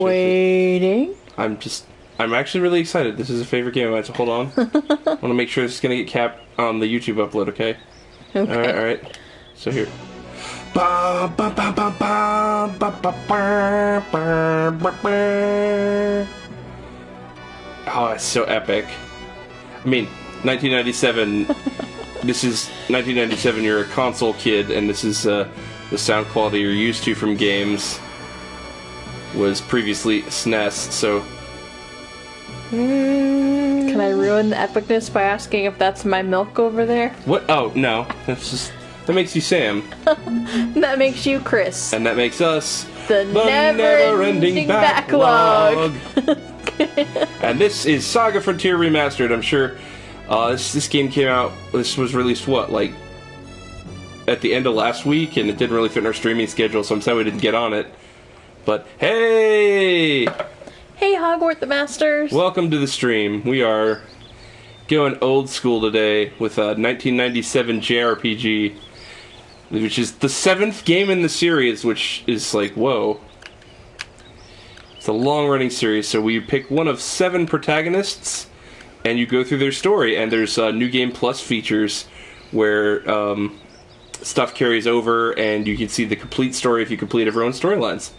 Waiting. I'm actually really excited. This is a favorite game of mine, so hold on. I want to make sure this is going to get capped on the YouTube upload, okay? Okay. Alright. So here. Oh, it's so epic. I mean, 1997. This is 1997. You're a console kid, and this is the sound quality you're used to from games. Was previously SNES, so. Can I ruin the epicness by asking if that's my milk over there? What? Oh no, that makes you Sam. That makes you Chris. And that makes us the never-ending backlog. And this is Saga Frontier Remastered. I'm sure this game came out. This was released like at the end of last week, and it didn't really fit in our streaming schedule, so I'm sad we didn't get on it. But hey, Hogwarts the Masters. Welcome to the stream. We are going old school today with a 1997 JRPG. Which is the 7th game in the series, which is like, whoa. It's a long-running series, so we pick one of 7 protagonists, and you go through their story, and there's New Game Plus features where stuff carries over, and you can see the complete story if you complete everyone's storylines.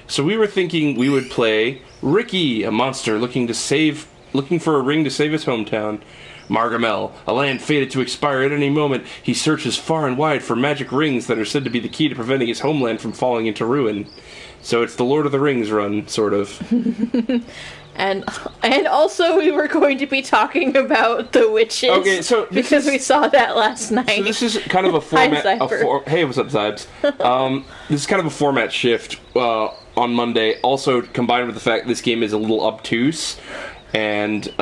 So we were thinking we would play Riki, a monster looking for a ring to save his hometown. Margamel, a land fated to expire at any moment. He searches far and wide for magic rings that are said to be the key to preventing his homeland from falling into ruin. So it's the Lord of the Rings run, sort of. And also we were going to be talking about the witches. Okay, so because we saw that last night. So this is kind of a format. Hi, hey, what's up, Zybes? This is kind of a format shift on Monday. Also combined with the fact this game is a little obtuse and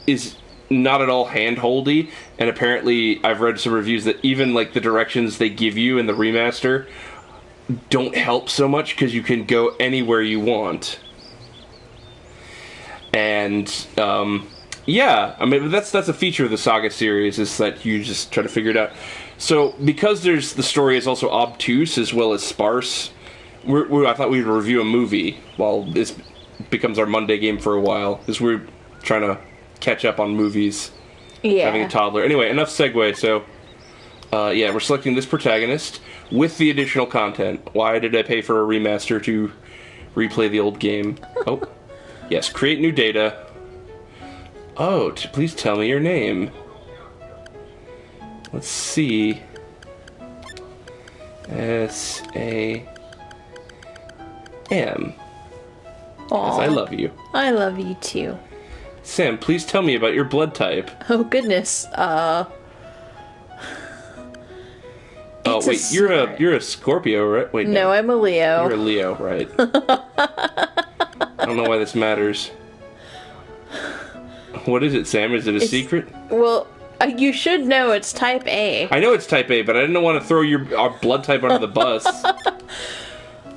is not at all hand-holdy, and apparently I've read some reviews that even like the directions they give you in the remaster don't help so much because you can go anywhere you want. And yeah, I mean that's a feature of the Saga series, is that you just try to figure it out. So because the story is also obtuse as well as sparse, I thought we'd review a movie while this becomes our Monday game for a while, because we're trying to catch up on movies. Yeah. Having a toddler. Anyway, enough segue. So, yeah, we're selecting this protagonist with the additional content. Why did I pay for a remaster to replay the old game? Oh, yes. Create new data. Oh, please tell me your name. Let's see. S-A-M. As I love you. I love you too. Sam, please tell me about your blood type. Oh goodness. Oh wait, you're a Scorpio, right? Wait, no, I'm a Leo. You're a Leo, right? I don't know why this matters. What is it, Sam? Is it a secret? Well, you should know it's type A. I know it's type A, but I didn't want to throw our blood type under the bus.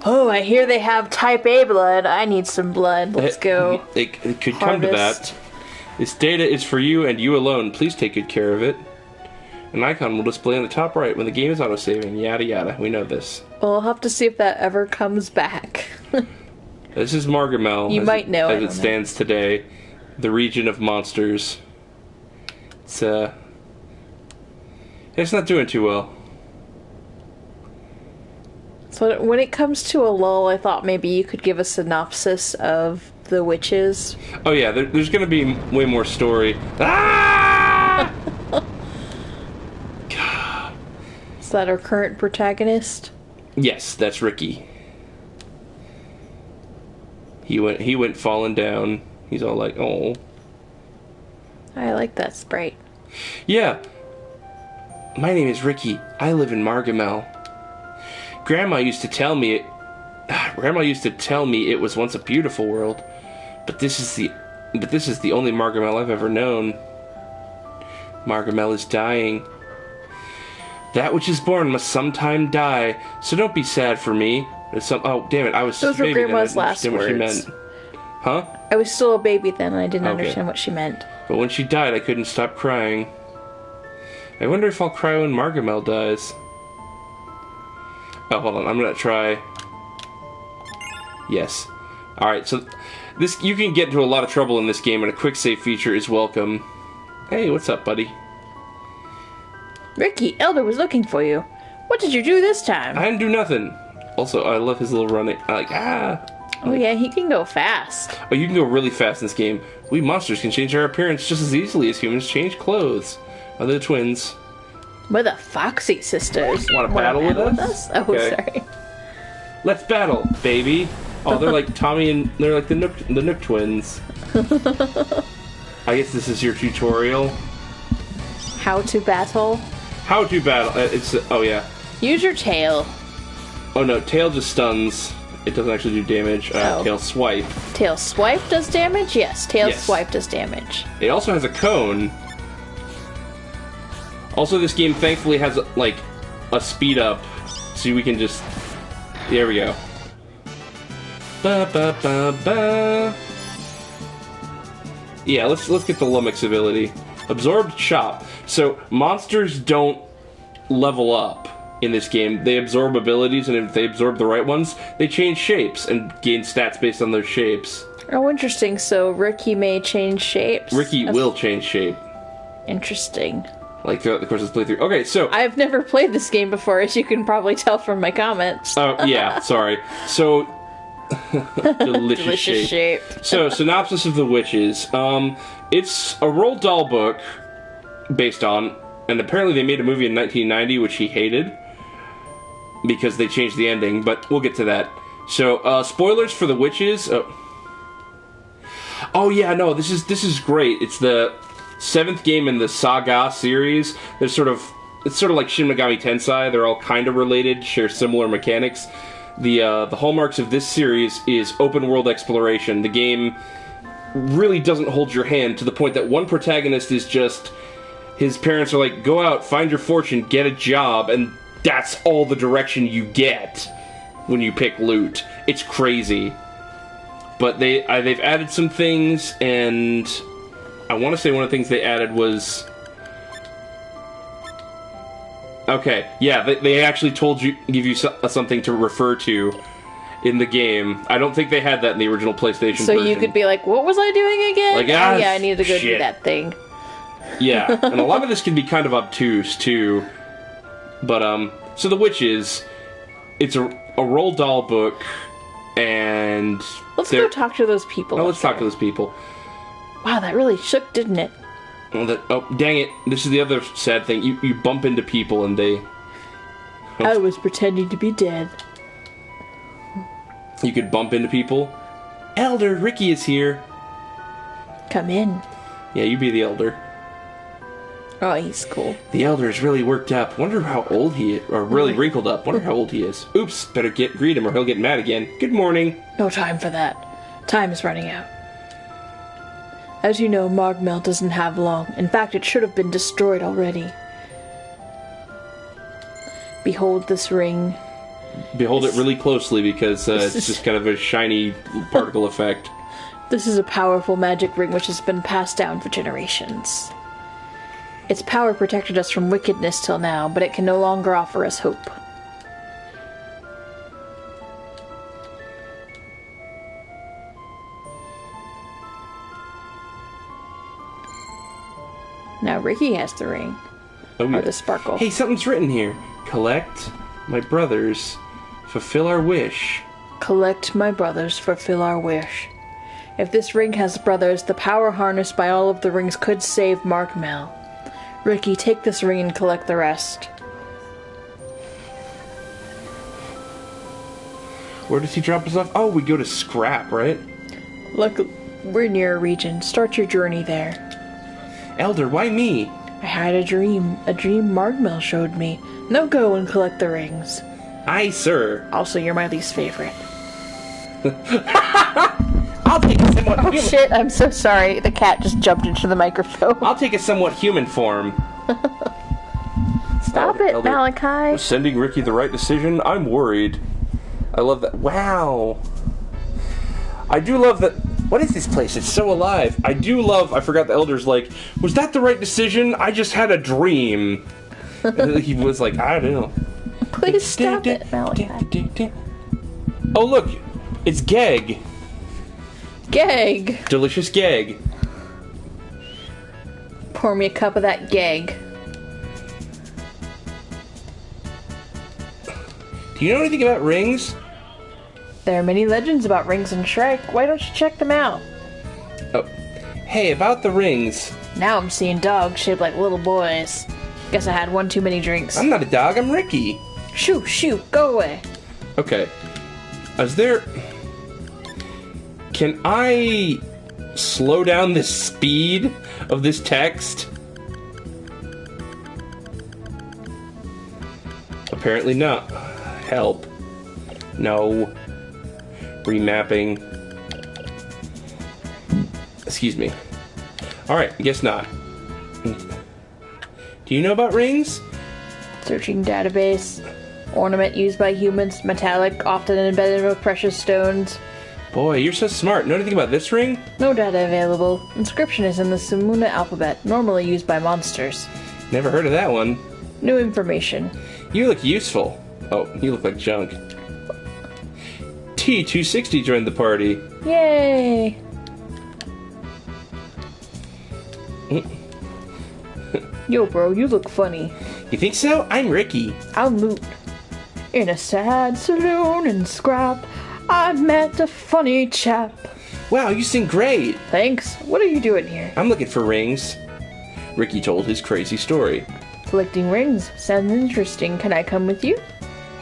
Oh, I hear they have type A blood. I need some blood. Let's go. It could come to that. This data is for you and you alone. Please take good care of it. An icon will display on the top right when the game is autosaving. Yada yada. We know this. Well, I'll have to see if that ever comes back. This is Margamel. You might know. As it stands today. The region of monsters. It's not doing too well. So when it comes to a lull, I thought maybe you could give a synopsis of the witches. Oh yeah, there's going to be way more story. Ah! Is that our current protagonist? Yes, that's Riki. He went falling down. He's all like, oh. I like that sprite. Yeah. My name is Riki. I live in Margamel. Grandma used to tell me it was once a beautiful world, but this is the only Margamel I've ever known. Margamel is dying. That which is born must sometime die, so don't be sad for me. Oh, damn it, I was Those such a baby were Grandma's then. I last didn't understand words. what she meant. Huh? I was still a baby then, and I didn't Okay. understand what she meant. But when she died, I couldn't stop crying. I wonder if I'll cry when Margamel dies. Oh, hold on, I'm gonna try... Yes. Alright, so this you can get into a lot of trouble in this game, and a quick save feature is welcome. Hey, what's up, buddy? Riki, Elder was looking for you. What did you do this time? I didn't do nothing. Also, I love his little running. Oh yeah, he can go fast. Oh, you can go really fast in this game. We monsters can change our appearance just as easily as humans change clothes. Are they the twins? We're the Foxy sisters. Want to battle with us? Oh, Okay. sorry. Let's battle, baby. Oh, they're like Tommy and they're like the Nook twins. I guess this is your tutorial. How to battle? How to battle? Oh yeah. Use your tail. Oh no, tail just stuns. It doesn't actually do damage. Oh. Tail swipe. Tail swipe does damage? Yes, tail Yes. swipe does damage. It also has a cone. Also, this game thankfully has like a speed up, so we can just. There we go. Ba ba ba ba. Yeah, let's get the Lummox ability. Absorbed Chop. So monsters don't level up in this game. They absorb abilities, and if they absorb the right ones, they change shapes and gain stats based on those shapes. Oh, interesting. So Riki may change shapes. Riki will change shape. Interesting. Like throughout the course of this playthrough. Okay, so I've never played this game before, as you can probably tell from my comments. oh yeah, sorry. So delicious shape. So synopsis of The Witches. It's a Roald Dahl book based on, and apparently they made a movie in 1990 which he hated because they changed the ending. But we'll get to that. So spoilers for The Witches. Oh yeah, no, this is great. It's the 7th game in the Saga series. It's sort of like Shin Megami Tensei. They're all kind of related, share similar mechanics. The hallmarks of this series is open world exploration. The game really doesn't hold your hand to the point that one protagonist is just, his parents are like, go out, find your fortune, get a job, and that's all the direction you get when you pick loot. It's crazy. But they've added some things, and I want to say one of the things they added was... Okay, yeah, they actually give you something to refer to in the game. I don't think they had that in the original PlayStation So version. you could be like, what was I doing again? Like, oh yeah, I needed to go do shit. that thing. Yeah, and a lot of this can be kind of obtuse, too. But, so The Witches, it's a Roald Dahl book, and... Let's go talk to those people. Oh, let's talk to those people. Wow, that really shook, didn't it? Oh, dang it. This is the other sad thing. You bump into people and they... I was pretending to be dead. You could bump into people. Elder, Riki is here. Come in. Yeah, you be the Elder. Oh, he's cool. The Elder is really worked up. Wonder how old he is. Or really wrinkled up. Wonder how old he is. Oops, better greet him or he'll get mad again. Good morning. No time for that. Time is running out. As you know, Margmel doesn't have long. In fact, it should have been destroyed already. Behold this ring. Behold it really closely because it's just kind of a shiny particle effect. This is a powerful magic ring which has been passed down for generations. Its power protected us from wickedness till now, but it can no longer offer us hope. Now Riki has the ring. Oh, yeah. Or the sparkle. Hey, something's written here. Collect my brothers. Fulfill our wish. Collect my brothers, fulfill our wish. If this ring has brothers, the power harnessed by all of the rings could save Margmel. Riki, take this ring and collect the rest. Where does he drop us off? Oh, we go to Scrap, right? Look, we're near a region. Start your journey there. Elder, why me? I had a dream Margmel showed me. Now go and collect the rings. Aye, sir. Also, you're my least favorite. I'll take a somewhat Oh shit, I'm so sorry. The cat just jumped into the microphone. I'll take a somewhat human form. Stop it, Malachi. Was sending Riki the right decision? I'm worried. I love that. Wow. I do love that. What is this place? It's so alive. I do love. I forgot the Elder's like, was that the right decision? I just had a dream. He was like, I don't know. Please stop it, Malachi. Oh, look. It's Geg Gag! Delicious gag. Pour me a cup of that gag. Do you know anything about rings? There are many legends about rings in Shrek. Why don't you check them out? Oh. Hey, about the rings. Now I'm seeing dogs shaped like little boys. Guess I had one too many drinks. I'm not a dog, I'm Riki. Shoo, go away. Okay. Is there... Can I slow down the speed of this text? Apparently not. Help. No. Remapping. Excuse me. Alright, guess not. Do you know about rings? Searching database. Ornament used by humans, metallic, often embedded with precious stones. Boy, you're so smart. Know anything about this ring? No data available. Inscription is in the Sumuna alphabet, normally used by monsters. Never heard of that one. New information. You look useful. Oh, you look like junk. T260 joined the party. Yay! Yo, bro, you look funny. You think so? I'm Riki. I'm Loot. In a sad saloon in Scrap, I met a funny chap. Wow, you sing great. Thanks. What are you doing here? I'm looking for rings. Riki told his crazy story. Collecting rings. Sounds interesting. Can I come with you?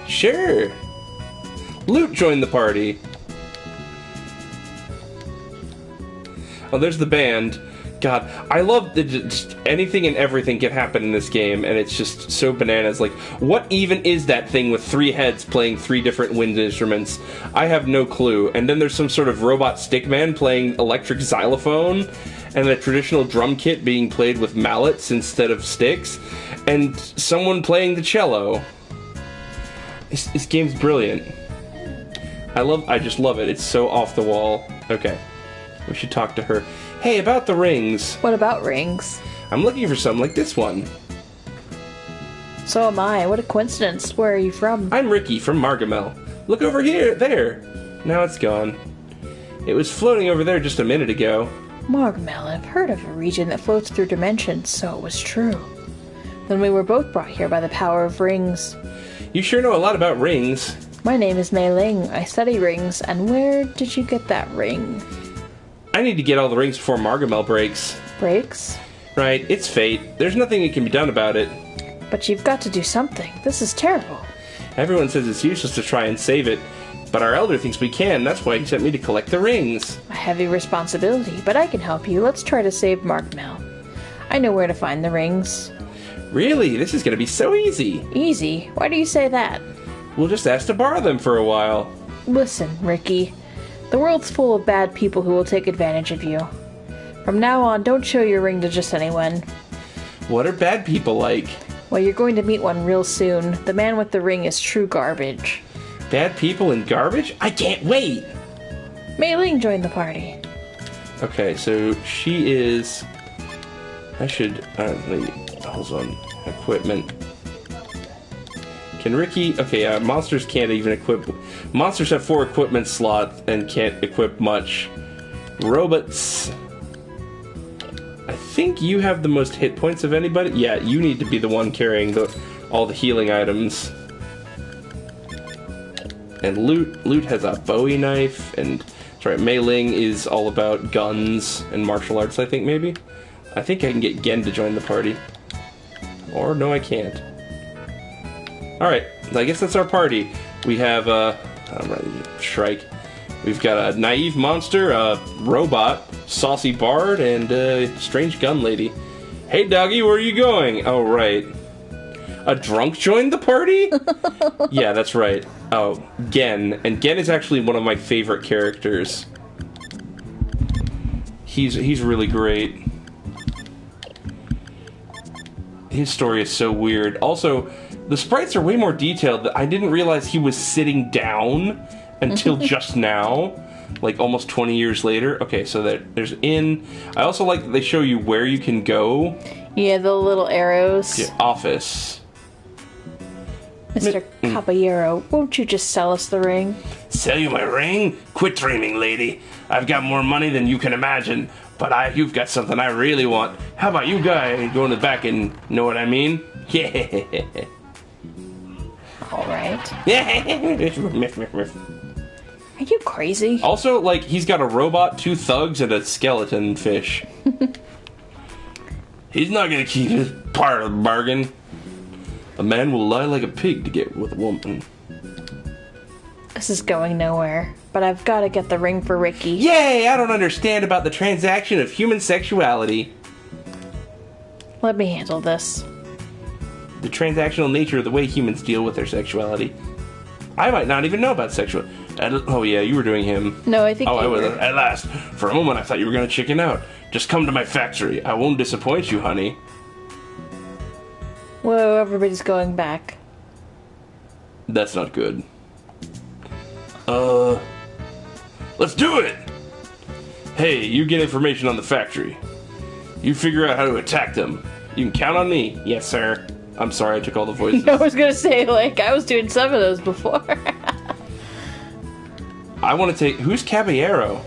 Sure. Loot joined the party. Oh, there's the band. God, I love that just anything and everything can happen in this game, and it's just so bananas. Like, what even is that thing with 3 heads playing 3 different wind instruments? I have no clue. And then there's some sort of robot stickman playing electric xylophone, and a traditional drum kit being played with mallets instead of sticks, and someone playing the cello. This game's brilliant. I just love it. It's so off the wall. Okay. We should talk to her. Hey, about the rings. What about rings? I'm looking for some like this one. So am I. What a coincidence. Where are you from? I'm Riki from Margamel. Look over here, there. Now it's gone. It was floating over there just a minute ago. Margamel, I've heard of a region that floats through dimensions, so it was true. Then we were both brought here by the power of rings. You sure know a lot about rings. My name is Mei Ling. I study rings, and where did you get that ring? I need to get all the rings before Margamel breaks. Breaks? Right, it's fate. There's nothing that can be done about it. But you've got to do something. This is terrible. Everyone says it's useless to try and save it, but our elder thinks we can. That's why he sent me to collect the rings. A heavy responsibility, but I can help you. Let's try to save Margamel. I know where to find the rings. Really? This is going to be so easy. Easy? Why do you say that? We'll just ask to borrow them for a while. Listen, Riki. The world's full of bad people who will take advantage of you. From now on, don't show your ring to just anyone. What are bad people like? Well, you're going to meet one real soon. The man with the ring is true garbage. Bad people and garbage? I can't wait! Mei Ling joined the party. Okay, so she is... I should... hold on. Equipment. Can Riki... Okay, monsters can't even equip... Monsters have 4 equipment slots and can't equip much. Robots... I think you have the most hit points of anybody. Yeah, you need to be the one carrying all the healing items. And Loot has a Bowie knife, and... That's right, Mei Ling is all about guns and martial arts, I think, maybe? I think I can get Gen to join the party. Or, no, I can't. Alright, I guess that's our party. We have, Shrike. We've got a naive monster, a robot, saucy bard, and a strange gun lady. Hey, doggy, where are you going? Oh, right. A drunk joined the party? Yeah, that's right. Oh, Gen. And Gen is actually one of my favorite characters. He's really great. His story is so weird. Also, the sprites are way more detailed. I didn't realize he was sitting down until just now. Like, almost 20 years later. Okay, so there's in... I also like that they show you where you can go. Yeah, the little arrows. Yeah, office. Mr. Caballero, won't you just sell us the ring? Sell you my ring? Quit dreaming, lady. I've got more money than you can imagine, but you've got something I really want. How about you guys go in the back and know what I mean? Yeah. Alright. Are you crazy? Also, like, he's got a robot, 2 thugs, and a skeleton fish. He's not gonna keep his part of the bargain. A man will lie like a pig to get with a woman. This is going nowhere, but I've got to get the ring for Riki. Yay! I don't understand about the transaction of human sexuality. Let me handle this. The transactional nature of the way humans deal with their sexuality. I might not even know about sexual... Oh yeah, you were doing him. No, I think I you was. were. At last. For a moment I thought you were going to chicken out. Just come to my factory. I won't disappoint you, honey. Whoa, everybody's going back. That's not good. Let's do it! Hey, you get information on the factory. You figure out how to attack them. You can count on me. Yes, sir. I'm sorry I took all the voices. I was gonna say, like, I was doing some of those before. I want to take... Who's Caballero?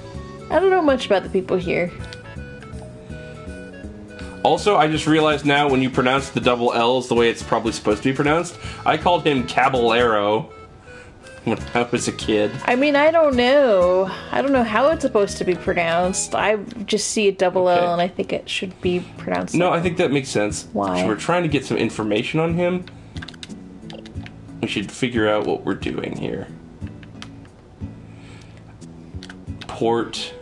I don't know much about the people here. Also, I just realized now when you pronounce the double L's the way it's probably supposed to be pronounced, I called him Caballero when I was a kid. I mean, I don't know. I don't know how it's supposed to be pronounced. I just see a double Okay. L and I think it should be pronounced No, like I think that makes sense. Why? So we're trying to get some information on him. We should figure out what we're doing here. Port.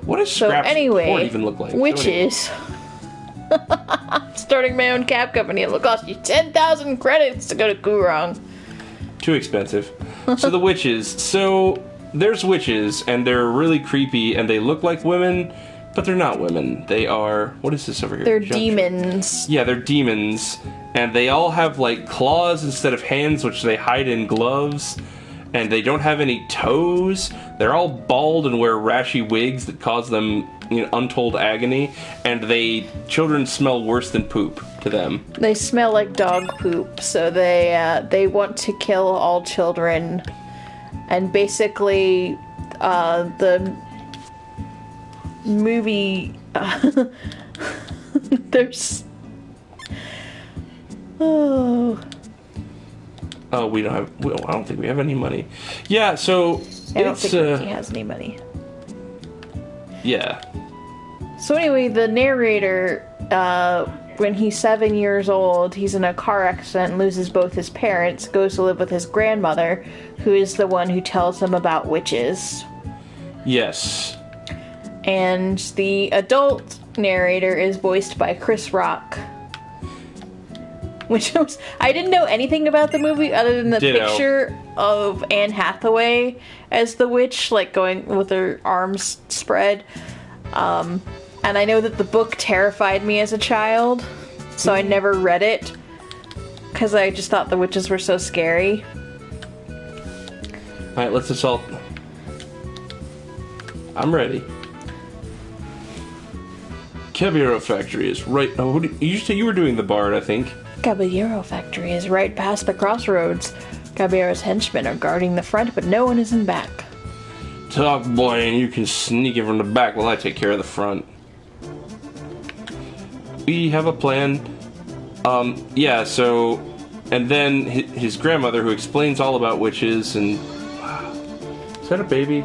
What does So Scrap's anyway, port even look like? witches. Starting my own cab company. It'll cost you 10,000 credits to go to Gurong. Too expensive. So the witches. So there's witches, and they're really creepy, and they look like women, but they're not women. They are... What is this over here? They're demons. Yeah, they're demons, and they all have, like, claws instead of hands, which they hide in gloves, and they don't have any toes. They're all bald and wear rashy wigs that cause them, you know, untold agony, and children smell worse than poop to them. They smell like dog poop, so they want to kill all children. And basically, the movie... there's... Oh... Oh, we don't have... Well, I don't think we have any money. Yeah, so... I don't think Riki has any money. Yeah. So anyway, the narrator, when he's 7 years old, he's in a car accident and loses both his parents, goes to live with his grandmother, who is the one who tells him about witches. Yes. And the adult narrator is voiced by Chris Rock. Which was... I didn't know anything about the movie other than the Ditto. picture of Anne Hathaway as the witch, like going with her arms spread. And I know that the book terrified me as a child, so I never read it, because I just thought the witches were so scary. Alright, let's assault. I'm ready. Caballero Factory is right... Oh, you were doing the bard, I think. Caballero Factory is right past the crossroads. Caballero's henchmen are guarding the front, but no one is in back. Talk, boy, and you can sneak in from the back while I take care of the front. We have a plan. Yeah, so... And then his grandmother, who explains all about witches, and... Is that a baby?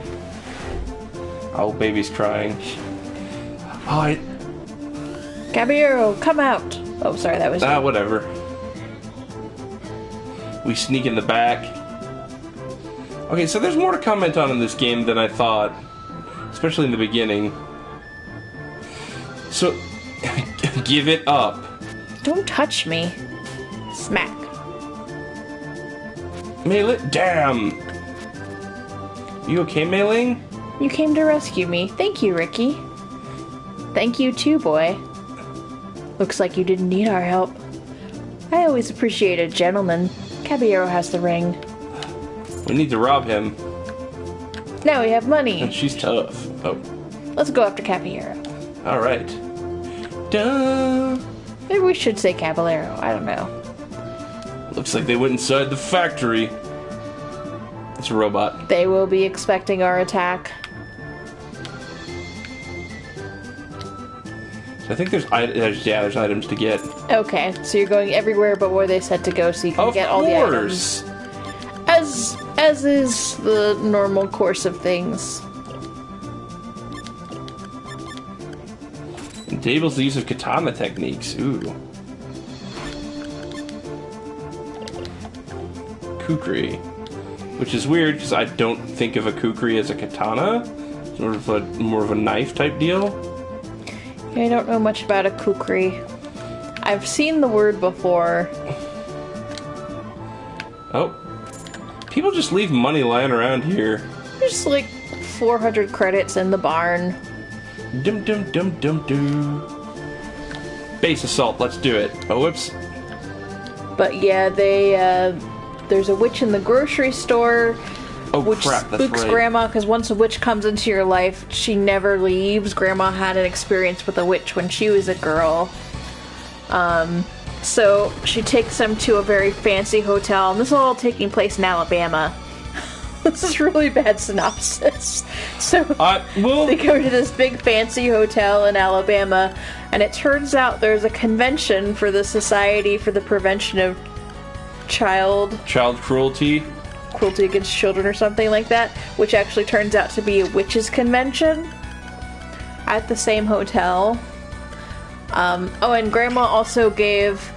Oh, baby's crying. Oh, Caballero, come out! Oh, sorry, that was you. Whatever. We sneak in the back. Okay, so there's more to comment on in this game than I thought. Especially in the beginning. So, give it up. Don't touch me. Smack. Mei-Ling, damn! You okay, Mei-Ling? You came to rescue me. Thank you, Riki. Thank you too, boy. Looks like you didn't need our help. I always appreciate a gentleman. Caballero has the ring. We need to rob him. Now we have And money. she's tough. Oh, Let's go after Caballero. alright. Duh! Maybe we should say Caballero. I don't know. Looks like they went inside the factory. It's a robot. They will be expecting our attack. I think there's items to get. Okay, so you're going everywhere but where they said to go, so you can get all the items. As is the normal course of things. Enables the use of katana techniques. Ooh. Kukri. Which is weird, because I don't think of a kukri as a katana. It's more of a knife type deal. Yeah, I don't know much about a kukri. I've seen the word before. Oh. People just leave money lying around here. There's like 400 credits in the barn. Dum dum dum dum dum. Base assault, let's do it. Oh, whoops. But yeah, there's a witch in the grocery store. Oh, which crap, that's spooks right. Grandma, because once a witch comes into your life, she never leaves. Grandma had an experience with a witch when she was a girl. So she takes them to a very fancy hotel, and this is all taking place in Alabama. This is really bad synopsis. So they go to this big fancy hotel in Alabama, and it turns out there's a convention for the Society for the Prevention of Child cruelty against children or something like that, which actually turns out to be a witches convention at the same hotel. Oh, and Grandma also gave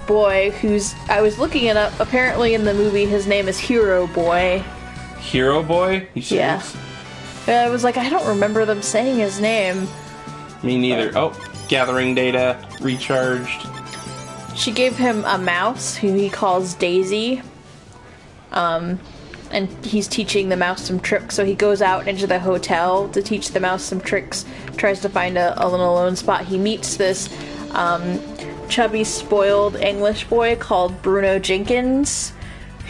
boy who's, I was looking it up, apparently in the movie his name is Hero Boy. Hero Boy? You serious? Yeah. I was like, I don't remember them saying his name. Me neither. Oh, gathering data, recharged. She gave him a mouse who he calls Daisy. And he's teaching the mouse some tricks, so he goes out into the hotel to teach the mouse some tricks, tries to find a little alone spot. He meets this chubby, spoiled English boy called Bruno Jenkins,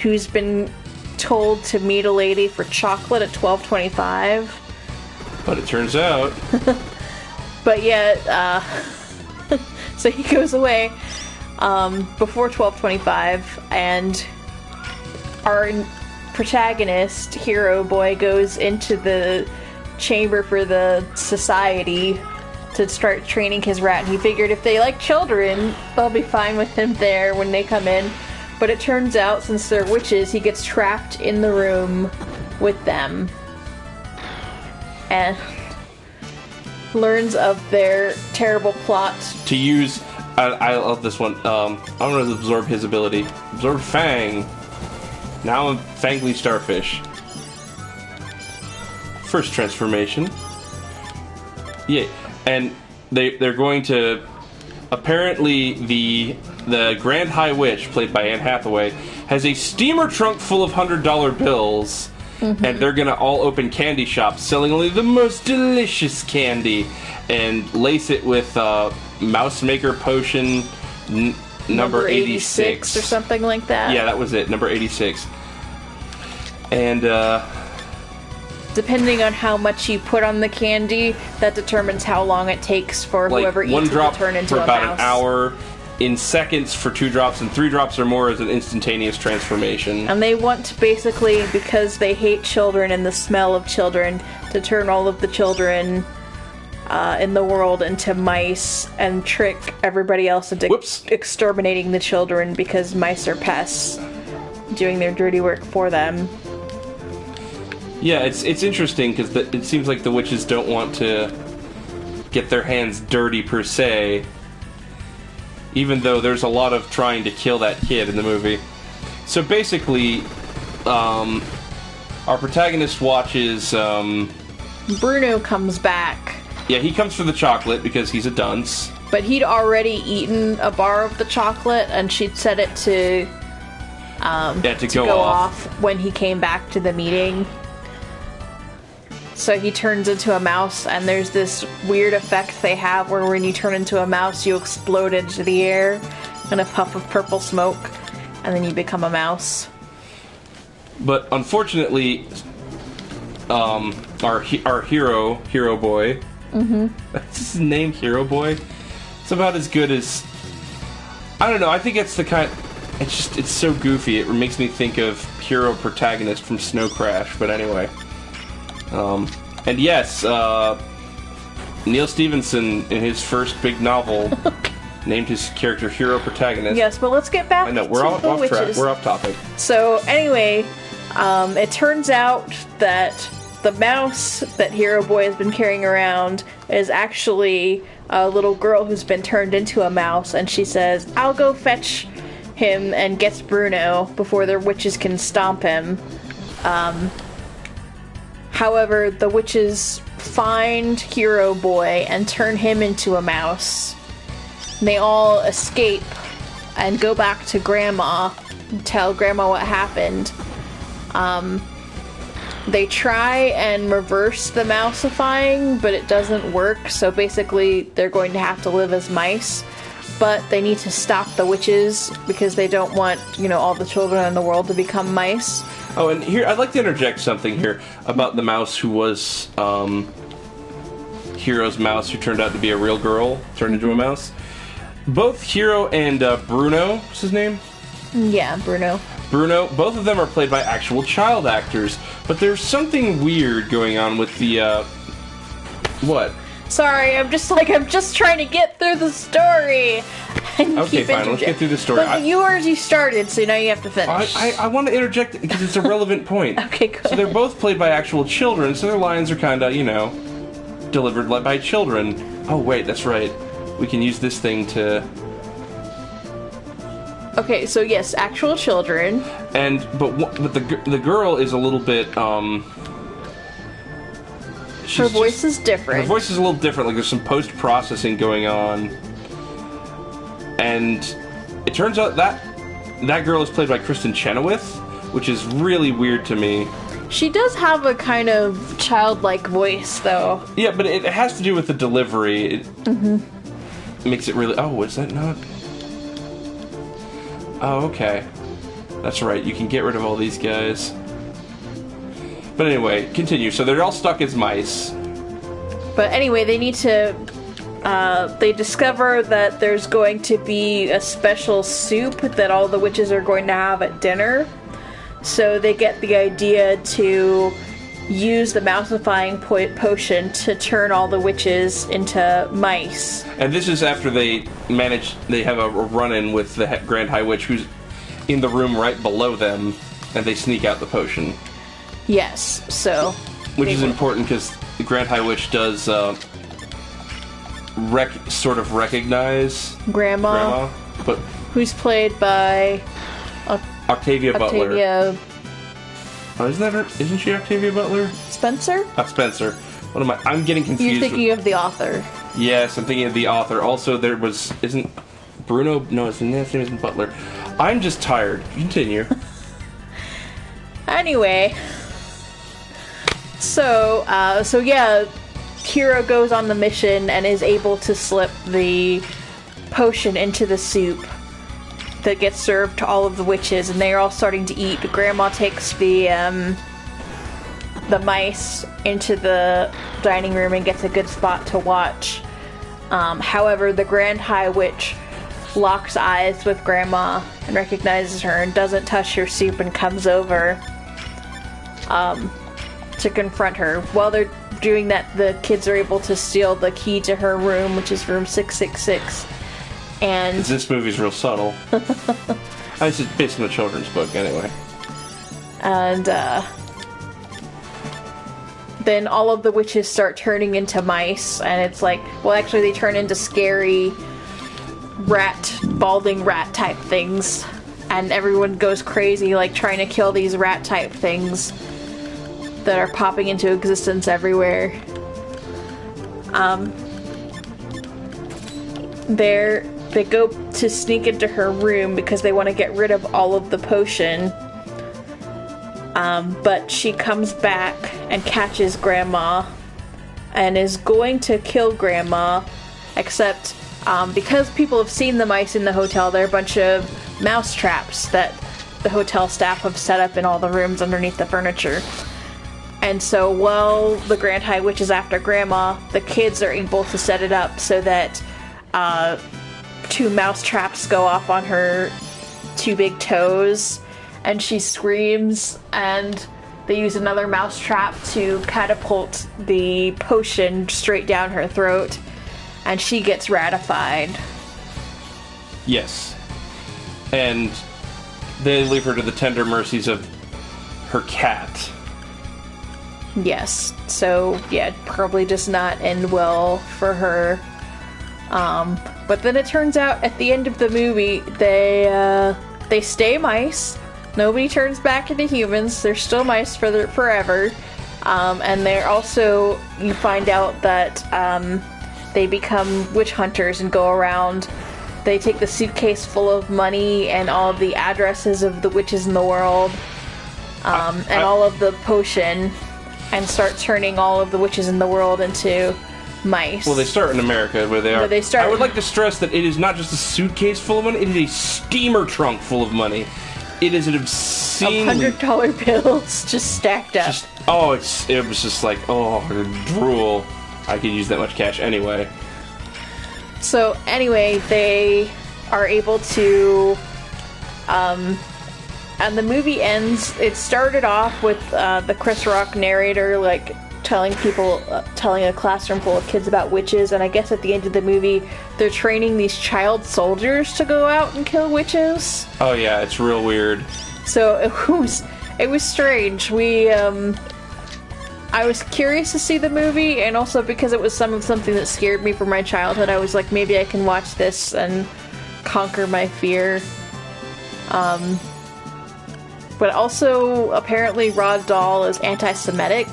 who's been told to meet a lady for chocolate at 12:25. But it turns out... But yeah, so he goes away before 12:25, and our protagonist, Hero Boy, goes into the chamber for the society to start training his rat, and he figured if they like children, they'll be fine with him there when they come in. But it turns out, since they're witches, he gets trapped in the room with them and learns of their terrible plot to use... I love this one. I'm going to absorb his ability. Absorb Fang. Now I'm Fangly Starfish. First transformation. Yeah, and they're going to... Apparently, the Grand High Witch, played by Anne Hathaway, has a steamer trunk full of $100 bills, and they're going to all open candy shops selling only the most delicious candy, and lace it with Mouse Maker Potion number 86 or something like that. Yeah, that was it, number 86. And depending on how much you put on the candy, that determines how long it takes for whoever eats it to turn into a mouse. 1 drop for about an hour, in seconds for 2 drops, and 3 drops or more is an instantaneous transformation. And they want to basically, because they hate children and the smell of children, to turn all of the children in the world into mice and trick everybody else into exterminating the children, because mice are pests doing their dirty work for them. Yeah, it's interesting because it seems like the witches don't want to get their hands dirty per se, even though there's a lot of trying to kill that kid in the movie. So basically, our protagonist watches... Bruno comes back. Yeah, he comes for the chocolate because he's a dunce. But he'd already eaten a bar of the chocolate, and she'd set it to go off when he came back to the meeting. So he turns into a mouse, and there's this weird effect they have where when you turn into a mouse, you explode into the air in a puff of purple smoke, and then you become a mouse. But unfortunately, our Hero Boy, that's his name, Hero Boy. It's about as good as I don't know. I think it's the kind. It's so goofy. It makes me think of hero protagonist from Snow Crash. But anyway, and yes, Neil Stephenson in his first big novel named his character hero protagonist. Yes, but let's get back. I know we're off track. We're off topic. So anyway, it turns out that the mouse that Hero Boy has been carrying around is actually a little girl who's been turned into a mouse, and she says, "I'll go fetch him," and gets Bruno before the witches can stomp him. However, the witches find Hero Boy and turn him into a mouse. And they all escape and go back to Grandma and tell Grandma what happened. They try and reverse the mousifying, but it doesn't work, so basically they're going to have to live as mice. But they need to stop the witches because they don't want, all the children in the world to become mice. Oh, and here, I'd like to interject something here about the mouse who was, Hero's mouse who turned out to be a real girl, turned into a mouse. Both Hero and Bruno, what's his name? Yeah, Bruno. Bruno, both of them are played by actual child actors, but there's something weird going on with the, what? Sorry, I'm just trying to get through the story. Okay, fine, let's get through the story. But you already started, so now you have to finish. I want to interject because it's a relevant point. Okay, good. So they're both played by actual children, so their lines are kind of, delivered by children. Oh, wait, that's right. We can use this thing to... Okay, so yes, actual children. But the girl is a little bit, her voice is different. Her voice is a little different, like there's some post-processing going on. And it turns out that girl is played by Kristen Chenoweth, which is really weird to me. She does have a kind of childlike voice, though. Yeah, but it has to do with the delivery. It makes it really... Oh, is that not... Oh, okay. That's right, you can get rid of all these guys. But anyway, continue. So they're all stuck as mice. But anyway, they need to... they discover that there's going to be a special soup that all the witches are going to have at dinner. So they get the idea to use the mousifying potion to turn all the witches into mice. And this is after they have a run-in with the Grand High Witch, who's in the room right below them, and they sneak out the potion. Yes, so... Which is important, because the Grand High Witch does, sort of recognize... Grandma. But who's played by... Octavia Butler. Oh, isn't she Octavia Butler? Spencer? Spencer. What am I? I'm getting confused. You're thinking of the author. Yes, I'm thinking of the author. Also, isn't Bruno? No, his name isn't Butler. I'm just tired. Continue. Anyway. So yeah, Hero goes on the mission and is able to slip the potion into the soup that gets served to all of the witches, and they're all starting to eat. Grandma takes the mice into the dining room and gets a good spot to watch. However, the Grand High Witch locks eyes with Grandma and recognizes her and doesn't touch her soup and comes over to confront her. While they're doing that, the kids are able to steal the key to her room, which is room 666. And this movie's real subtle. This is based on a children's book, anyway. And then all of the witches start turning into mice, and it's like, well, actually, they turn into scary balding rat type things, and everyone goes crazy, like trying to kill these rat type things that are popping into existence everywhere. They go to sneak into her room because they want to get rid of all of the potion. But she comes back and catches Grandma and is going to kill Grandma, except because people have seen the mice in the hotel, there are a bunch of mouse traps that the hotel staff have set up in all the rooms underneath the furniture. And so while the Grand High Witch is after Grandma, the kids are able to set it up so that two mouse traps go off on her two big toes, and she screams, and they use another mouse trap to catapult the potion straight down her throat, and she gets ratified. Yes. And they leave her to the tender mercies of her cat. Yes. So, yeah, probably does not end well for her. But then it turns out at the end of the movie, they stay mice. Nobody turns back into humans. They're still mice forever. And they're also, you find out that they become witch hunters and go around. They take the suitcase full of money and all of the addresses of the witches in the world, and all of the potion, and start turning all of the witches in the world into mice. Well, they start in America, where they are. I would like to stress that it is not just a suitcase full of money, it is a steamer trunk full of money. It is an obscene... $100 bills just stacked up. It was just like, drool. I could use that much cash anyway. So, anyway, they are able to... and the movie ends... It started off with the Chris Rock narrator, like, telling a classroom full of kids about witches, and I guess at the end of the movie, they're training these child soldiers to go out and kill witches. Oh yeah, it's real weird. So it was strange. I was curious to see the movie, and also because it was something that scared me from my childhood, I was like, maybe I can watch this and conquer my fear. But also, apparently, Roald Dahl is anti-Semitic,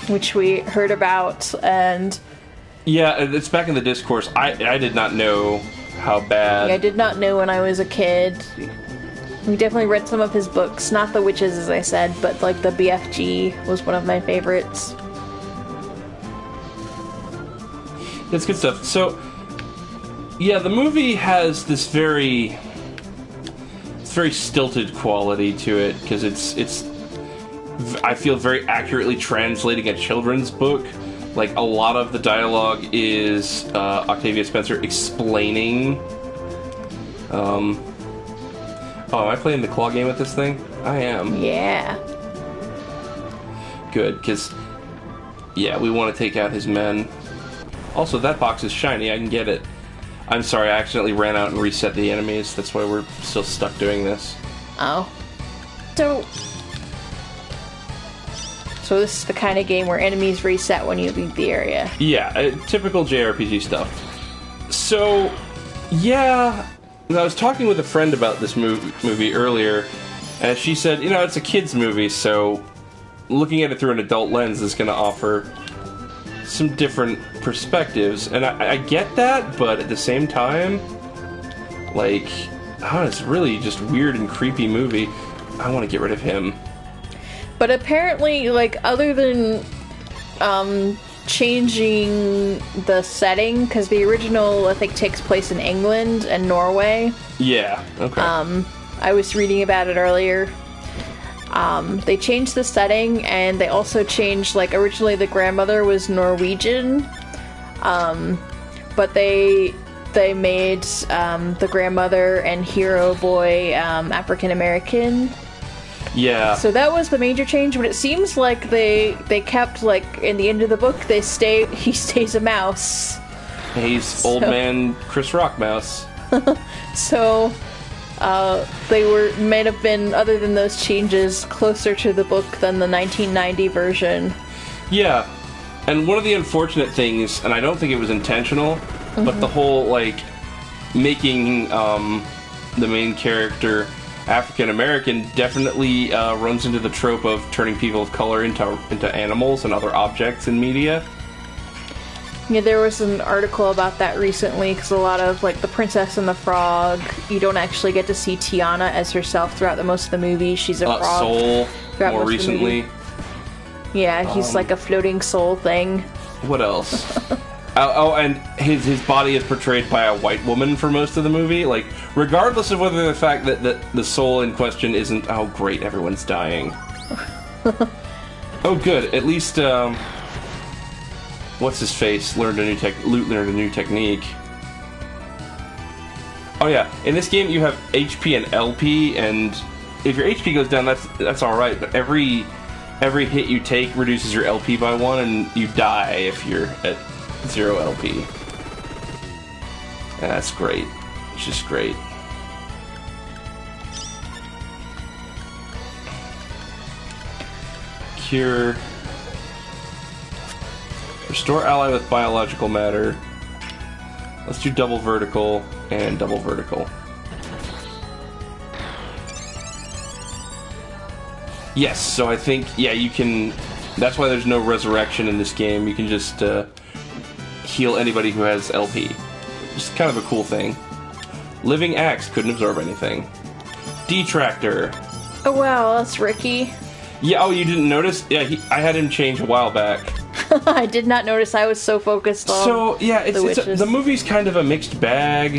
which we heard about, and... Yeah, it's back in the discourse. I did not know how bad... I did not know when I was a kid. We definitely read some of his books. Not The Witches, as I said, but, like, the BFG was one of my favorites. It's good stuff. So, yeah, the movie has this very stilted quality to it, because it's I feel very accurately translating a children's book. Like, a lot of the dialogue is Octavia Spencer explaining. Oh, am I playing the claw game with this thing? I am. Yeah. Good, because, yeah, we want to take out his men. Also, that box is shiny. I can get it. I'm sorry, I accidentally ran out and reset the enemies. That's why we're still stuck doing this. Oh. So this is the kind of game where enemies reset when you leave the area. Yeah, typical JRPG stuff. So, yeah, I was talking with a friend about this movie earlier, and she said, it's a kid's movie, so looking at it through an adult lens is going to offer some different perspectives. And I get that, but at the same time, like, it's really just weird and creepy movie. I want to get rid of him. But apparently, like, other than changing the setting, because the original, I think, takes place in England and Norway. Yeah, okay. I was reading about it earlier. They changed the setting, and they also changed, like, originally the grandmother was Norwegian, but they made the grandmother and hero boy African American. Yeah. So that was the major change, but it seems like they kept, like, in the end of the book, he stays a mouse. He's old man Chris Rock mouse. So, they might have been, other than those changes, closer to the book than the 1990 version. Yeah. And one of the unfortunate things, and I don't think it was intentional, but the whole, like, making the main character African American definitely runs into the trope of turning people of color into animals and other objects in media. Yeah, there was an article about that recently, because a lot of, like, The Princess and the Frog, you don't actually get to see Tiana as herself throughout most of the movie. She's a frog. Soul, more recently. Yeah, he's like a floating soul thing. What else? And his body is portrayed by a white woman for most of the movie. Like, regardless of whether the fact that the soul in question isn't, oh great, everyone's dying. Oh good, at least, what's his face? Luke learned a new technique. Oh yeah, in this game you have HP and LP, and if your HP goes down, that's all right. But every hit you take reduces your LP by 1, and you die if you're at 0 LP. And that's great. It's just great. Cure. Restore ally with biological matter. Let's do double vertical and double vertical. Yes, so I think, yeah, you can... That's why there's no resurrection in this game. You can just heal anybody who has LP. Just kind of a cool thing. Living Axe couldn't absorb anything. Detractor. Oh wow, that's Riki. Yeah, oh, you didn't notice? Yeah, I had him change a while back. I did not notice. I was so focused on So, yeah, the movie's kind of a mixed bag.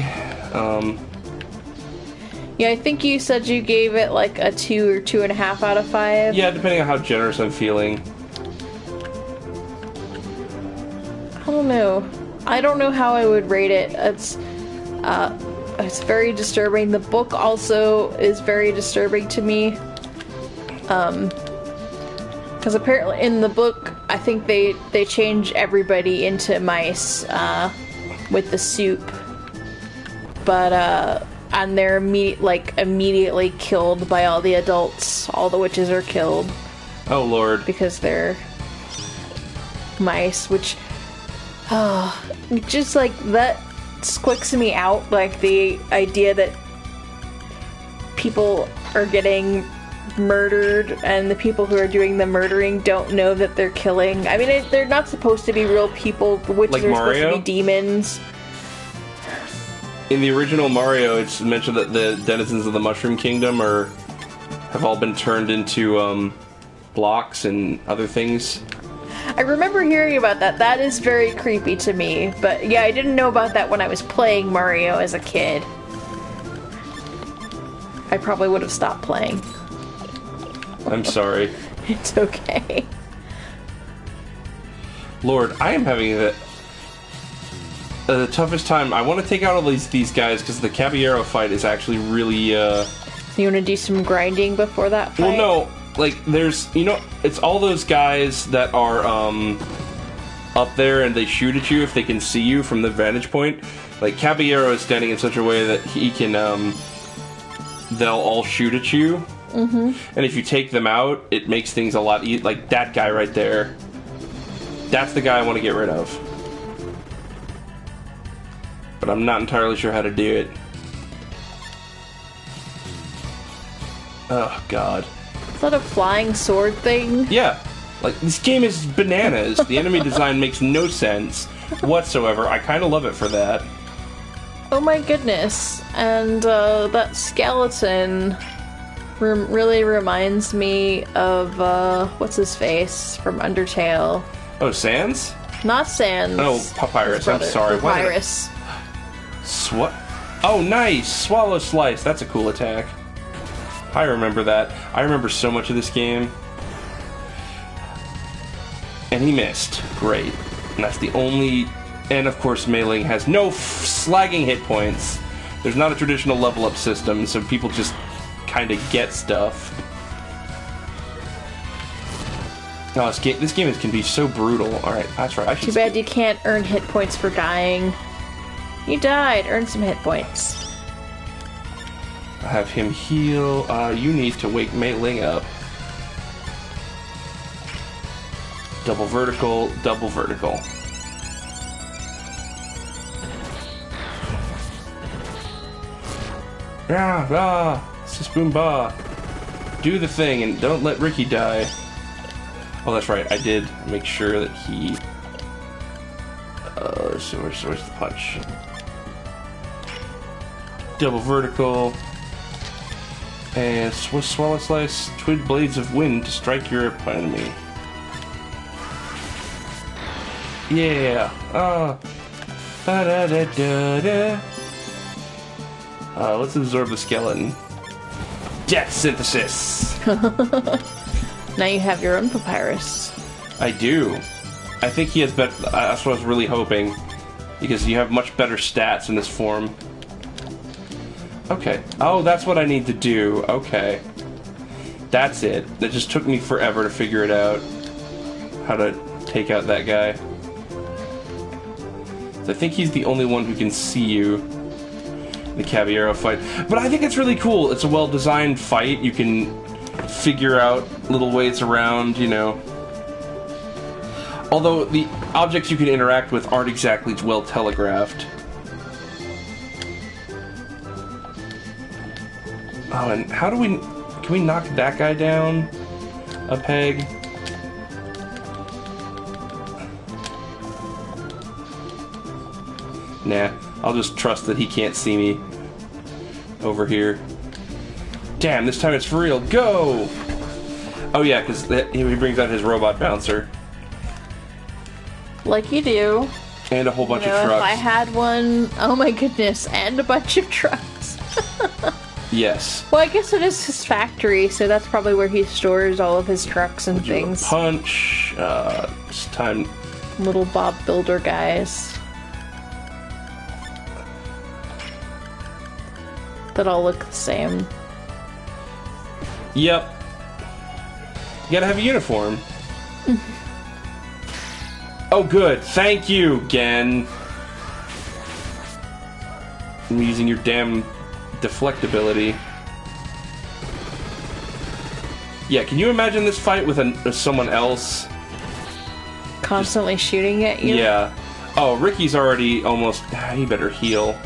Yeah, I think you said you gave it like a 2 or 2.5 out of 5. Yeah, depending on how generous I'm feeling. I don't know. I don't know how I would rate it. It's very disturbing. The book also is very disturbing to me. Because apparently in the book, I think they change everybody into mice with the soup. But and they're immediately killed by all the adults. All the witches are killed. Oh lord. Because they're mice, which just like that squicks me out, like the idea that people are getting murdered and the people who are doing the murdering don't know that they're killing. I mean, they're not supposed to be real people. The witches like are Mario? supposed to be demons. In the original Mario, it's mentioned that the denizens of the Mushroom Kingdom have all been turned into blocks and other things. I remember hearing about that. That is very creepy to me. But yeah, I didn't know about that when I was playing Mario as a kid. I probably would have stopped playing. I'm sorry. It's okay. Lord, I am having the toughest time. I want to take out all these guys because the Caballero fight is actually really... You want to do some grinding before that fight? Well, no. Like, there's... it's all those guys that are up there and they shoot at you if they can see you from the vantage point. Like, Caballero is standing in such a way that he can... they'll all shoot at you. Mm-hmm. And if you take them out, it makes things a lot easier. Like, that guy right there. That's the guy I want to get rid of. But I'm not entirely sure how to do it. Oh, God. Is that a flying sword thing? Yeah. Like, this game is bananas. The enemy design makes no sense whatsoever. I kind of love it for that. Oh my goodness. And that skeleton really reminds me of, what's his face from Undertale. Oh, Sans? Not Sans. Oh, Papyrus. I'm sorry. Papyrus. Oh, nice! Swallow Slice. That's a cool attack. I remember that. I remember so much of this game. And he missed. Great. And that's the only... And, of course, Mei-Ling has no slagging hit points. There's not a traditional level-up system, so people just kind of get stuff. Oh, this game can be so brutal. Alright, that's right. Too bad you can't earn hit points for dying. You died. Earn some hit points. I have him heal. You need to wake Mei-Ling up. Double vertical, double vertical. Sisboomba. Do the thing and don't let Riki die. Oh, that's right. I did make sure that he... so where's the punch? Double vertical. And Swallow Slice, twin blades of wind to strike your enemy. Yeah. Da-da-da-da-da. Let's absorb the skeleton. Death synthesis! Now you have your own Papyrus. I do. I think he has better... That's what I was really hoping. Because you have much better stats in this form. Okay. Oh, that's what I need to do. Okay. That's it. It just took me forever to figure it out. How to take out that guy. So I think he's the only one who can see you. The Caballero fight. But I think it's really cool. It's a well-designed fight. You can figure out little ways around, you know. Although the objects you can interact with aren't exactly well telegraphed. Oh, and how do we... Can we knock that guy down a peg? Nah, I'll just trust that he can't see me over here. Damn, this time it's for real. Go! Oh yeah, because he brings out his robot bouncer. Like you do. And a whole bunch of trucks. If I had one, oh my goodness, and a bunch of trucks. Yes. Well, I guess it is his factory, so that's probably where he stores all of his trucks and things. Punch. It's time. Little Bob Builder guys. That all look the same. Yep. You gotta have a uniform. Oh, good. Thank you, Gen. I'm using your damn deflectability. Yeah, can you imagine this fight with someone else? Constantly shooting at you? Yeah. Oh, Ricky's already almost... he better heal.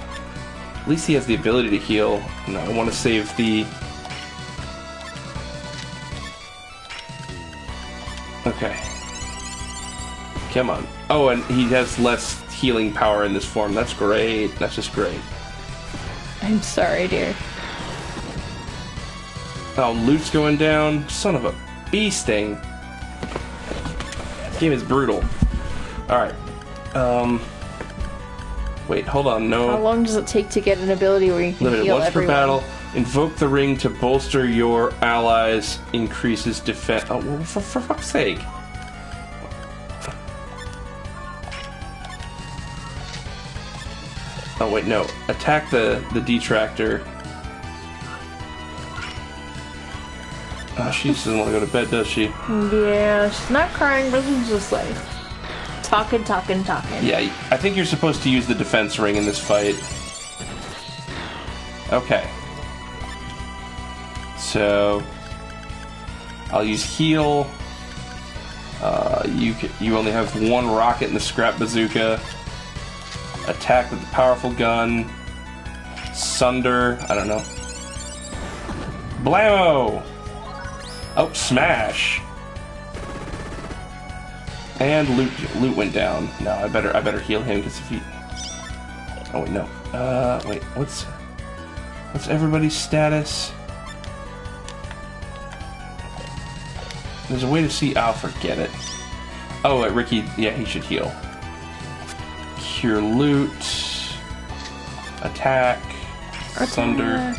At least he has the ability to heal. No, I want to save the... Okay. Come on. Oh, and he has less healing power in this form. That's great. That's just great. I'm sorry, dear. Oh, loot's going down. Son of a bee sting. This game is brutal. Alright. Wait, hold on, no. How long does it take to get an ability where you can Limited heal once everyone? per battle. Invoke the ring to bolster your allies. Increases defense. Oh, well, for fuck's sake. Oh, wait, no. Attack the detractor. She doesn't want to go to bed, does she? Yeah, she's not crying, but she's just like... talking. Yeah, I think you're supposed to use the defense ring in this fight. Okay. So... I'll use heal. You only have one rocket in the scrap bazooka. Attack with the powerful gun. Sunder. I don't know. Blammo! Oh, smash! And loot went down. No, I better heal him because if he... Oh wait, no. Wait, what's everybody's status? There's a way to see. I'll forget it. Oh, wait, Riki. Yeah, he should heal. Cure loot. Attack. Thunder.